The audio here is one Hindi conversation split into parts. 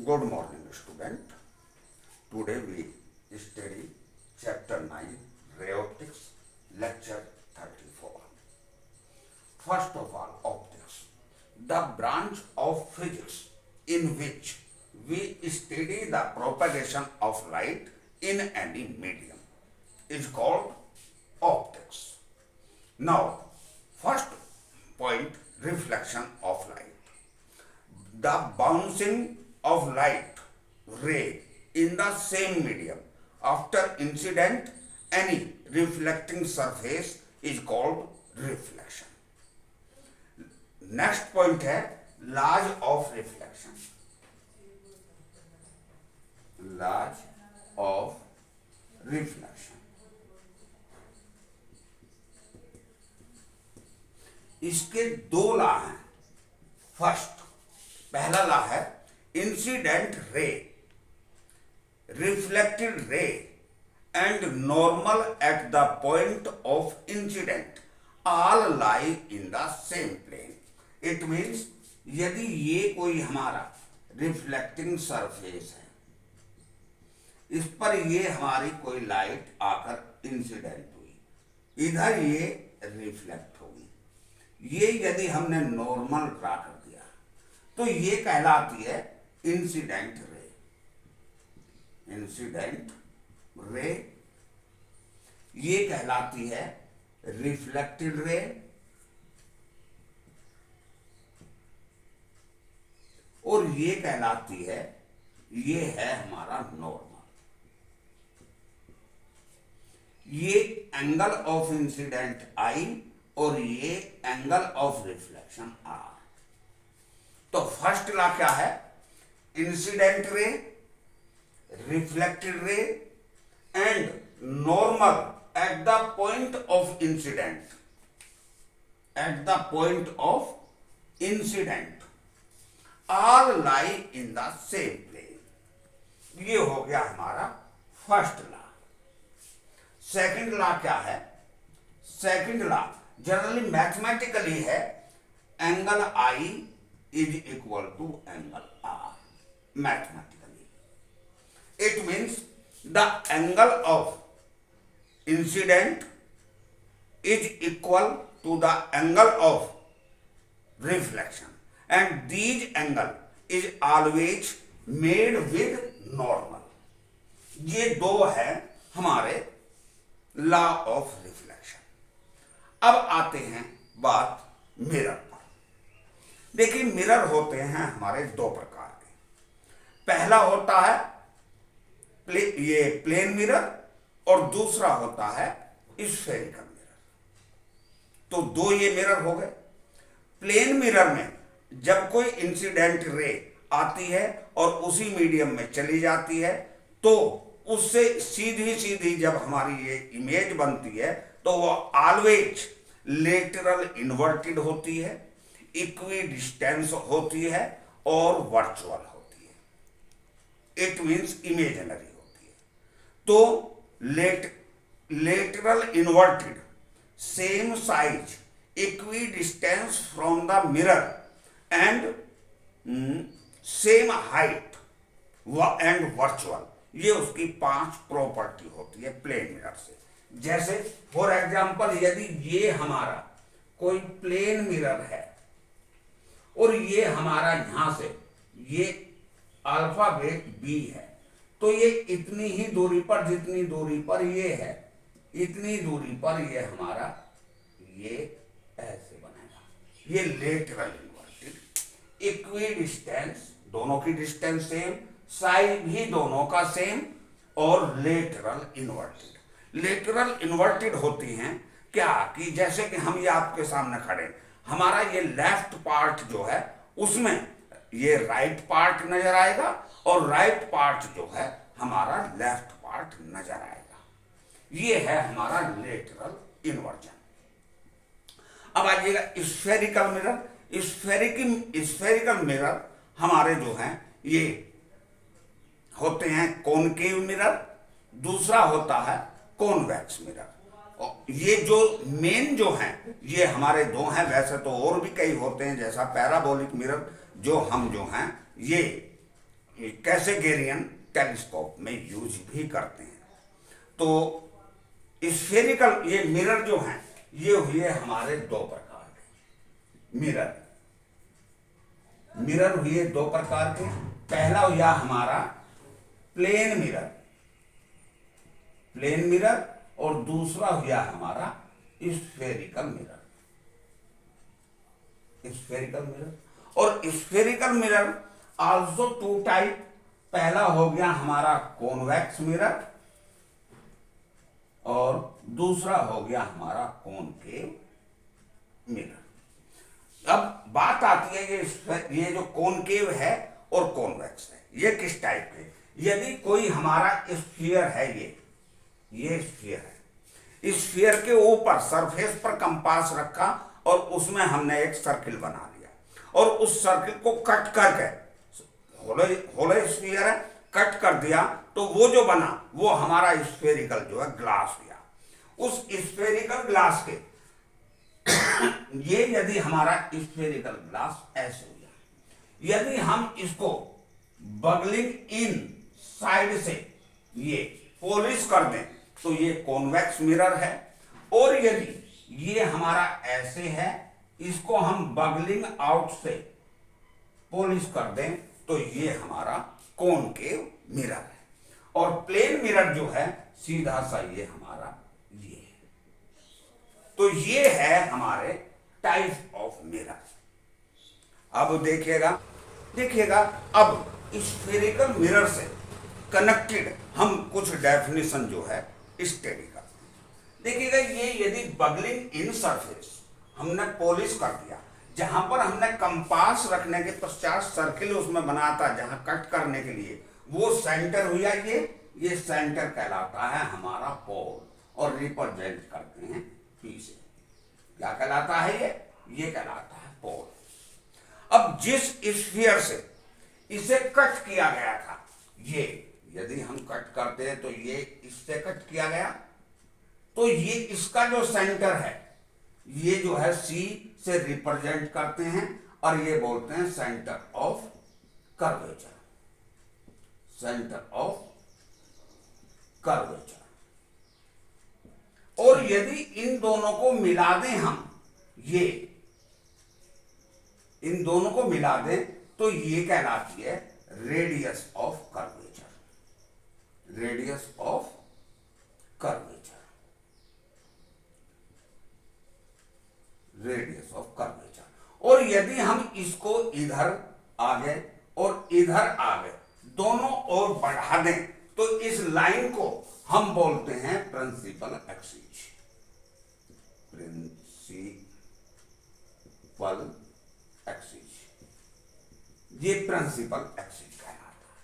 Good morning, student. Today we study chapter 9, Ray Optics, lecture 34. First of all, optics, the branch of physics in which we study the propagation of light in any medium is called optics. Now, first point, reflection of light. The bouncing of light ray in the same medium after incident any reflecting surface is called reflection. Next point है laws of reflection. Laws of reflection. इसके दो लॉ हैं. फर्स्ट, पहला लॉ है incident ray, reflected ray and normal at the point of incident all lie in the same plane. It means यदि ये कोई हमारा रिफ्लेक्टिंग सरफेस है, इस पर ये हमारी कोई लाइट आकर इंसिडेंट हुई, इधर ये रिफ्लेक्ट होगी, ये यदि हमने नॉर्मल ड्रा कर दिया तो ये कहलाती है इंसिडेंट रे. इंसिडेंट रे ये कहलाती है रिफ्लेक्टेड रे और ये कहलाती है, ये है हमारा नॉर्मल. ये एंगल ऑफ इंसिडेंट आई और ये एंगल ऑफ रिफ्लेक्शन आर. तो फर्स्ट लॉ क्या है? Incident ray, reflected ray and normal at the point of incident, at the point of incident all lie in the same plane. ये हो गया हमारा फर्स्ट लॉ. सेकंड लॉ क्या है? सेकंड लॉ जनरली मैथमेटिकली है, angle I is equal to angle R. Mathematically it means the angle of incident is equal to the angle of reflection and these angle is always made with normal. ये दो है हमारे लॉ ऑफ रिफ्लेक्शन. अब आते हैं बात मिरर पर. देखिए, मिरर होते हैं हमारे दो प्रकार के. पहला होता है ये प्लेन मिरर और दूसरा होता है स्फेरिकल मिरर. तो दो ये मिरर हो गए. प्लेन मिरर में जब कोई इंसिडेंट रे आती है और उसी मीडियम में चली जाती है तो उससे सीधी सीधी जब हमारी ये इमेज बनती है तो वो ऑलवेज लेटरल इन्वर्टेड होती है, इक्वी डिस्टेंस होती है और वर्चुअल होती है. इट मीन्स इमेजिनरी होती है. तो lateral inverted, same size, equi distance from the mirror and same height and virtual, ये उसकी 5 प्रॉपर्टी होती है प्लेन मिरर से. जैसे फॉर एग्जांपल यदि ये हमारा कोई प्लेन मिरर है और ये हमारा यहां से ये अल्फाबेट बी है, तो ये इतनी ही दूरी पर, जितनी दूरी पर ये है, इतनी दूरी पर ये हमारा ये ऐसे बनेगा. ये लेटरल इन्वर्टेड, इक्वी डिस्टेंस, दोनों की डिस्टेंस सेम, साइज भी दोनों का सेम और लेटरल इन्वर्टेड. लेटरल इन्वर्टेड होती हैं क्या कि जैसे कि हम ये आपके सामने खड़े, हमारा ये लेफ्ट पार्ट जो है उसमें ये राइट पार्ट नजर आएगा और राइट पार्ट जो है हमारा लेफ्ट पार्ट नजर आएगा. ये है हमारा लेटरल इन्वर्जन. अब आइएगा स्फेरिकल मिरर. स्फेरिकल मिरर हमारे जो हैं ये होते हैं कॉनकेव मिरर, दूसरा होता है कॉन्वेक्स मिरर. ये जो मेन जो हैं ये हमारे दो हैं. वैसे तो और भी कई होते हैं, जैसा पैराबोलिक मिरर जो हम जो हैं ये कैसेगेरियन टेलीस्कोप में यूज भी करते हैं। तो स्फेरिकल ये मिरर जो हैं ये हुए हमारे दो प्रकार के मिरर हुए दो प्रकार के। पहला हुआ हमारा प्लेन मिरर और दूसरा हुआ हमारा स्फेरिकल मिरर। और spherical mirror also two type. पहला हो गया हमारा कॉन्वेक्स मिरर और दूसरा हो गया हमारा कॉनकेव मिरर। अब बात आती है ये जो कॉनकेव है और कॉन्वेक्स है ये किस टाइप के। यदि कोई हमारा स्फीयर है, ये स्फीयर है, स्फीयर के ऊपर सरफेस पर कंपास रखा और उसमें हमने एक सर्किल बना लिया और उस सर्किल को कट करके होलो स्फीयर है, कट कर दिया तो वो जो बना वो हमारा स्फेरिकल जो है ग्लास हुआ। उस स्फेरिकल ग्लास के ये यदि हमारा स्फेरिकल ग्लास ऐसे हुआ, यदि हम इसको बगलिंग इन साइड से ये पॉलिश कर दें तो ये कॉन्वेक्स मिरर है। और यदि ये हमारा ऐसे है, इसको हम बगलिंग आउट से पॉलिश कर दें तो ये हमारा कॉनकेव मिरर है। और प्लेन मिरर जो है सीधा सा ये हमारा ये है। तो ये है हमारे टाइप ऑफ मिरर। अब देखिएगा अब स्फेरिकल मिरर से कनेक्टेड हम कुछ डेफिनेशन जो है स्टडी करते हैं। देखिएगा ये यदि बगलिंग इन सरफेस हमने पॉलिश कर दिया, जहां पर हमने कंपास रखने के पश्चात सर्किल उसमें बनाता जहां कट करने के लिए, वो सेंटर हुआ ये सेंटर कहलाता है हमारा पोल और रिप्रेजेंट करते हैं पी से। क्या कहलाता है ये कहलाता है पोल। अब जिस स्फीयर से इसे कट किया गया था, ये यदि हम कट करते हैं तो ये इससे कट किया गया, तो ये इसका जो सेंटर है ये जो है सी से रिप्रेजेंट करते हैं और ये बोलते हैं सेंटर ऑफ कर्वेचर। और यदि इन दोनों को मिला दें हम, ये इन दोनों को मिला दें तो ये कहलाती है रेडियस ऑफ कर्वेचर। और यदि हम इसको इधर आगे और इधर आगे दोनों ओर बढ़ा दें तो इस लाइन को हम बोलते हैं प्रिंसिपल एक्सिस। ये प्रिंसिपल एक्सिस कहलाता है।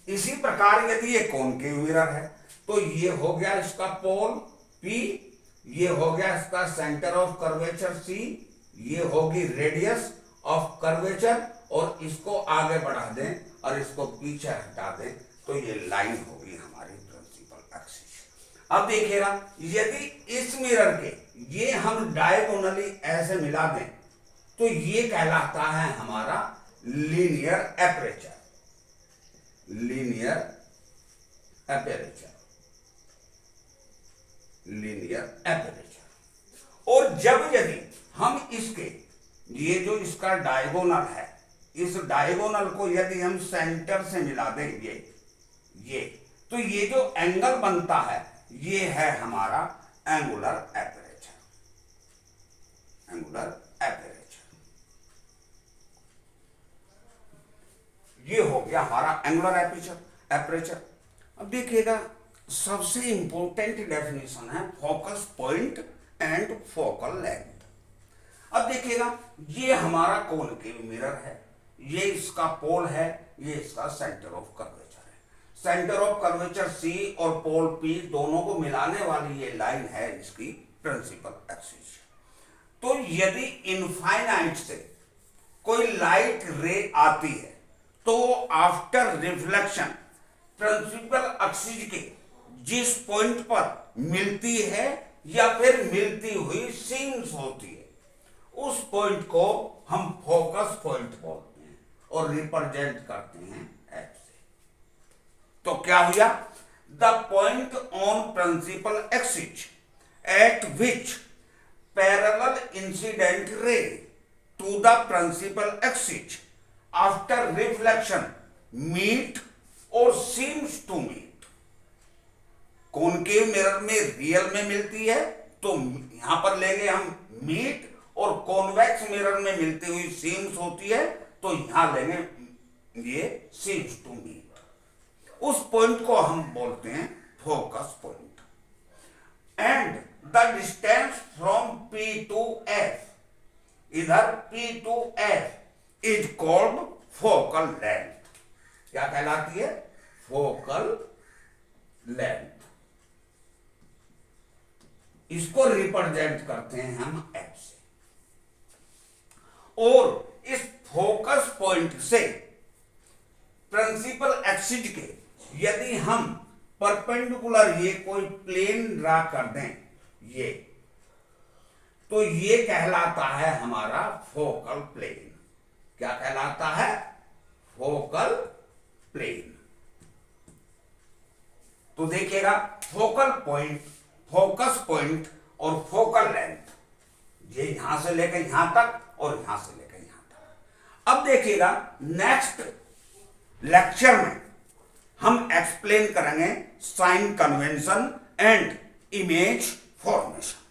इसी प्रकार यदि ये कॉनकेव मिरर है तो ये हो गया इसका पोल P, ये हो गया इसका सेंटर ऑफ कर्वेचर C, ये होगी रेडियस ऑफ कर्वेचर और इसको आगे बढ़ा दें और इसको पीछे हटा दें तो ये लाइन होगी हमारी प्रिंसिपल एक्सिस। अब देखिएगा यदि इस मिरर के ये हम डायगोनली ऐसे मिला दें तो ये कहलाता है हमारा लीनियर एपरेचर। और जब यदि हम इसके ये जो इसका डायगोनल है, इस डायगोनल को यदि हम सेंटर से मिला दें ये तो ये जो एंगल बनता है ये है हमारा एंगुलर एपरेचर। ये हो गया हमारा एंगुलर एपरेचर। अब देखिएगा सबसे इंपॉर्टेंट डेफिनेशन है focus point and focal length. अब देखिएगा ये हमारा कॉनकेव मिरर है, ये इसका पोल है, ये इसका सेंटर ऑफ कर्वेचर है। सेंटर ऑफ कर्वेचर C और पोल P दोनों को मिलाने वाली ये लाइन है इसकी प्रिंसिपल एक्सिस। तो यदि इनफाइनाइट से कोई लाइट रे आती है तो आफ्टर रिफ्लेक्शन प्रिंसिपल एक्सिस के जिस पॉइंट पर मिलती है या फिर मिलती हुई सीम्स होती है उस पॉइंट को हम फोकस पॉइंट बोलते हैं और रिप्रेजेंट करते हैं तो क्या हुआ, the point on principal axis at which parallel incident ray to the principal axis after reflection meet और seems to meet. Concave mirror में रियल में मिलती है तो यहां पर लेंगे हम मीट, और कॉन्वेक्स मिरर में मिलती हुई सीम्स होती है तो यहां लेंगे ये सीम्स टू मीट। उस पॉइंट को हम बोलते हैं focus point. And the distance from P to F, इधर P to F is called focal length. क्या कहलाती है, फोकल लेंथ। इसको रिप्रेजेंट करते हैं हम F से, और इस फोकस पॉइंट से प्रिंसिपल एक्सिस के यदि हम परपेंडिकुलर ये कोई प्लेन ड्रा कर दें ये, तो ये कहलाता है हमारा फोकल प्लेन। क्या कहलाता है, फोकल प्लेन। तो देखिएगा फोकल पॉइंट, फोकस पॉइंट और फोकल लेंथ, ये यहां से लेकर यहां तक और यहां से लेकर यहां तक। अब देखिएगा नेक्स्ट लेक्चर में हम एक्सप्लेन करेंगे sign convention and image formation.